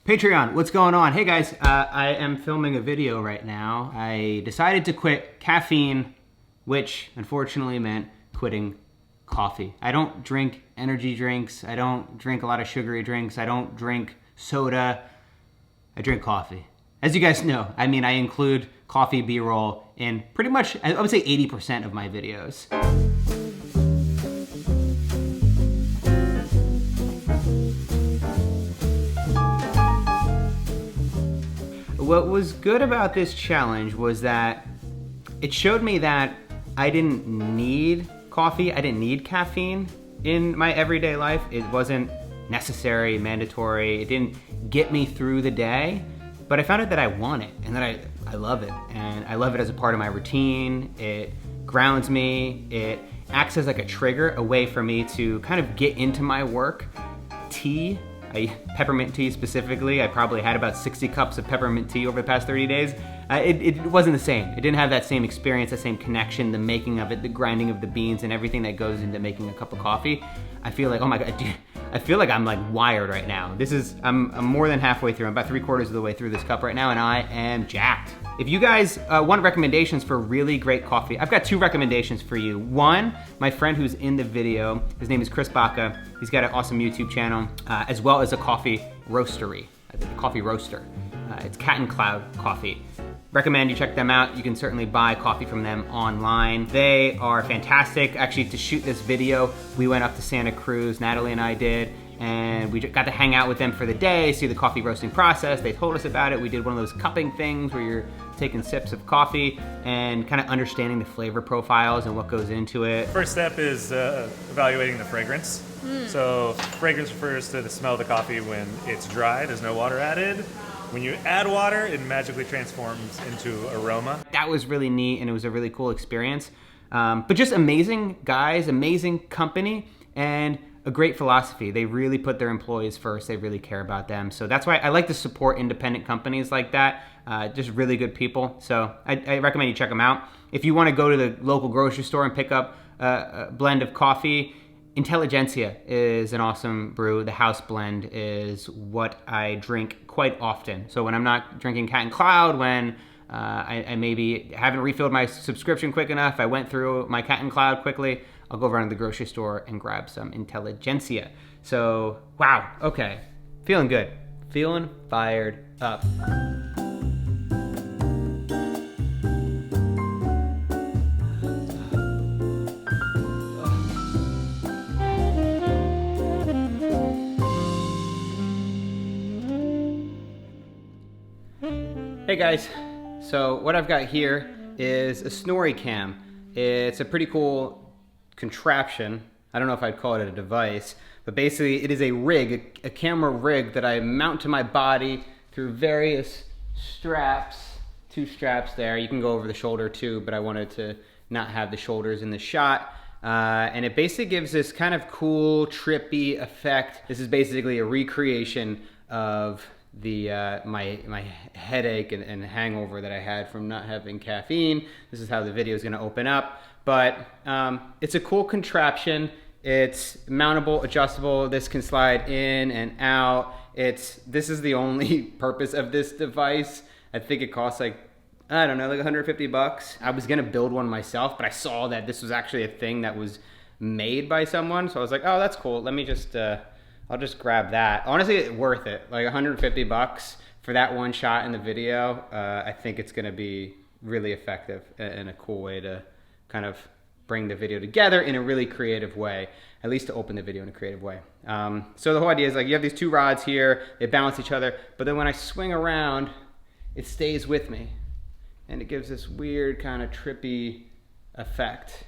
Patreon, what's going on? Hey guys, I am filming a video right now. I decided to quit caffeine, which unfortunately meant quitting coffee. I don't drink energy drinks. I don't drink a lot of sugary drinks. I don't drink soda. I drink coffee. As you guys know, I include coffee B-roll in pretty much, I would say 80% of my videos. What was good about this challenge was that it showed me that I didn't need coffee, I didn't need caffeine in my everyday life. It wasn't necessary, mandatory, it didn't get me through the day, but I found out that I want it and that I love it. And I love it as a part of my routine. It grounds me, it acts as like a trigger, a way for me to kind of get into my work. Tea, peppermint tea specifically, I probably had about 60 cups of peppermint tea over the past 30 days. It wasn't the same. It didn't have that same experience, that same connection, the making of it, the grinding of the beans and everything that goes into making a cup of coffee. I feel like, oh my God, dude, I feel like I'm like wired right now. I'm more than halfway through. I'm about 3/4 of the way through this cup right now and I am jacked. If you guys want recommendations for really great coffee, I've got 2 recommendations for you. One, my friend who's in the video, his name is Chris Baca. He's got an awesome YouTube channel, as well as a coffee roastery, a coffee roaster. It's Cat and Cloud Coffee. Recommend you check them out. You can certainly buy coffee from them online. They are fantastic. Actually, to shoot this video, we went up to Santa Cruz, Natalie and I did, and we got to hang out with them for the day, see the coffee roasting process. They told us about it. We did one of those cupping things where you're taking sips of coffee and kind of understanding the flavor profiles and what goes into it. First step is evaluating the fragrance. So fragrance refers to the smell of the coffee when it's dry, there's no water added. When you add water, it magically transforms into aroma. That was really neat and it was a really cool experience. But just amazing guys, amazing company, and a great philosophy. They really put their employees first. They really care about them. So that's why I like to support independent companies like that. Just really good people. So I recommend you check them out. If you want to go to the local grocery store and pick up a blend of coffee, Intelligentsia is an awesome brew. The house blend is what I drink quite often. So when I'm not drinking Cat and Cloud, when I maybe haven't refilled my subscription quick enough, I went through my Cat and Cloud quickly, I'll go around to the grocery store and grab some Intelligentsia. So, wow, okay, feeling good, feeling fired up. Hey guys, so what I've got here is a Snorri cam. It's a pretty cool contraption. I don't know if I'd call it a device, but basically it is a rig, a camera rig that I mount to my body through various straps, 2 straps there. You can go over the shoulder too, but I wanted to not have the shoulders in the shot. And it basically gives this kind of cool, trippy effect. This is basically a recreation of the my headache and hangover that I had from not having caffeine. This is how the video is going to open up, but it's a cool contraption. It's mountable, adjustable. This can slide in and out. This is the only purpose of this device. I think it costs like, I don't know, like 150 bucks. I was gonna build one myself, but I saw that this was actually a thing that was made by someone, so I was like, oh, that's cool. Let me just I'll just grab that. Honestly, it's worth it. Like 150 bucks for that one shot in the video. I think it's gonna be really effective and a cool way to kind of bring the video together in a really creative way, at least to open the video in a creative way. So the whole idea is like you have these 2 rods here, they balance each other, but then when I swing around, it stays with me. And it gives this weird kind of trippy effect.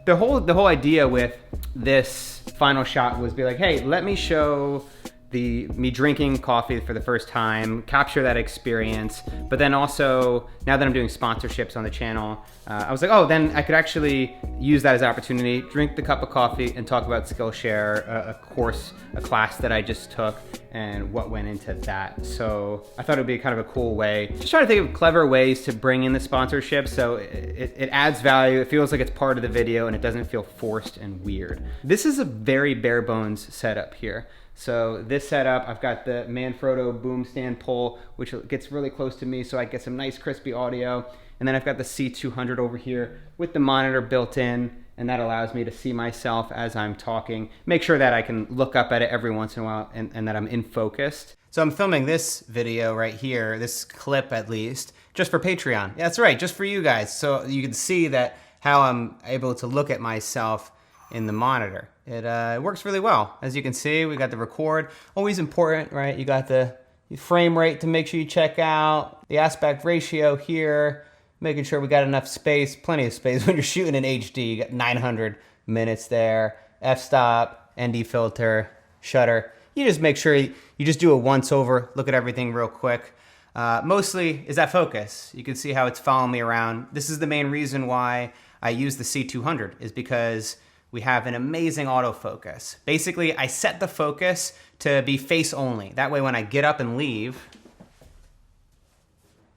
The whole idea with this final shot was be like, hey, let me show me drinking coffee for the first time, capture that experience, but then also, now that I'm doing sponsorships on the channel, I was like, oh, then I could actually use that as an opportunity, drink the cup of coffee and talk about Skillshare, a class that I just took and what went into that. So I thought it would be kind of a cool way. Just trying to think of clever ways to bring in the sponsorship so it adds value, it feels like it's part of the video and it doesn't feel forced and weird. This is a very bare bones setup here. So this setup, I've got the Manfrotto boom stand pole, which gets really close to me so I get some nice crispy audio. And then I've got the C200 over here with the monitor built in, and that allows me to see myself as I'm talking. Make sure that I can look up at it every once in a while and that I'm in focus. So I'm filming this video right here, this clip at least, just for Patreon. Yeah, that's right, just for you guys. So you can see that how I'm able to look at myself in the monitor. It works really well. As you can see, we got the record. Always important, right? You got the frame rate to make sure you check out, the aspect ratio here, making sure we got enough space, plenty of space. When you're shooting in HD, you got 900 minutes there, f-stop, ND filter, shutter. You just make sure you just do a once over, look at everything real quick. Mostly is that focus. You can see how it's following me around. This is the main reason why I use the C200, is because we have an amazing autofocus. Basically, I set the focus to be face only. That way when I get up and leave,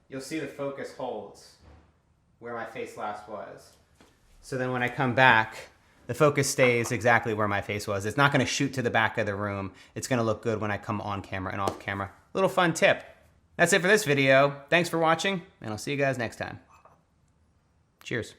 you'll see the focus holds where my face last was. So then when I come back, the focus stays exactly where my face was. It's not gonna shoot to the back of the room. It's gonna look good when I come on camera and off camera. Little fun tip. That's it for this video. Thanks for watching, and I'll see you guys next time. Cheers.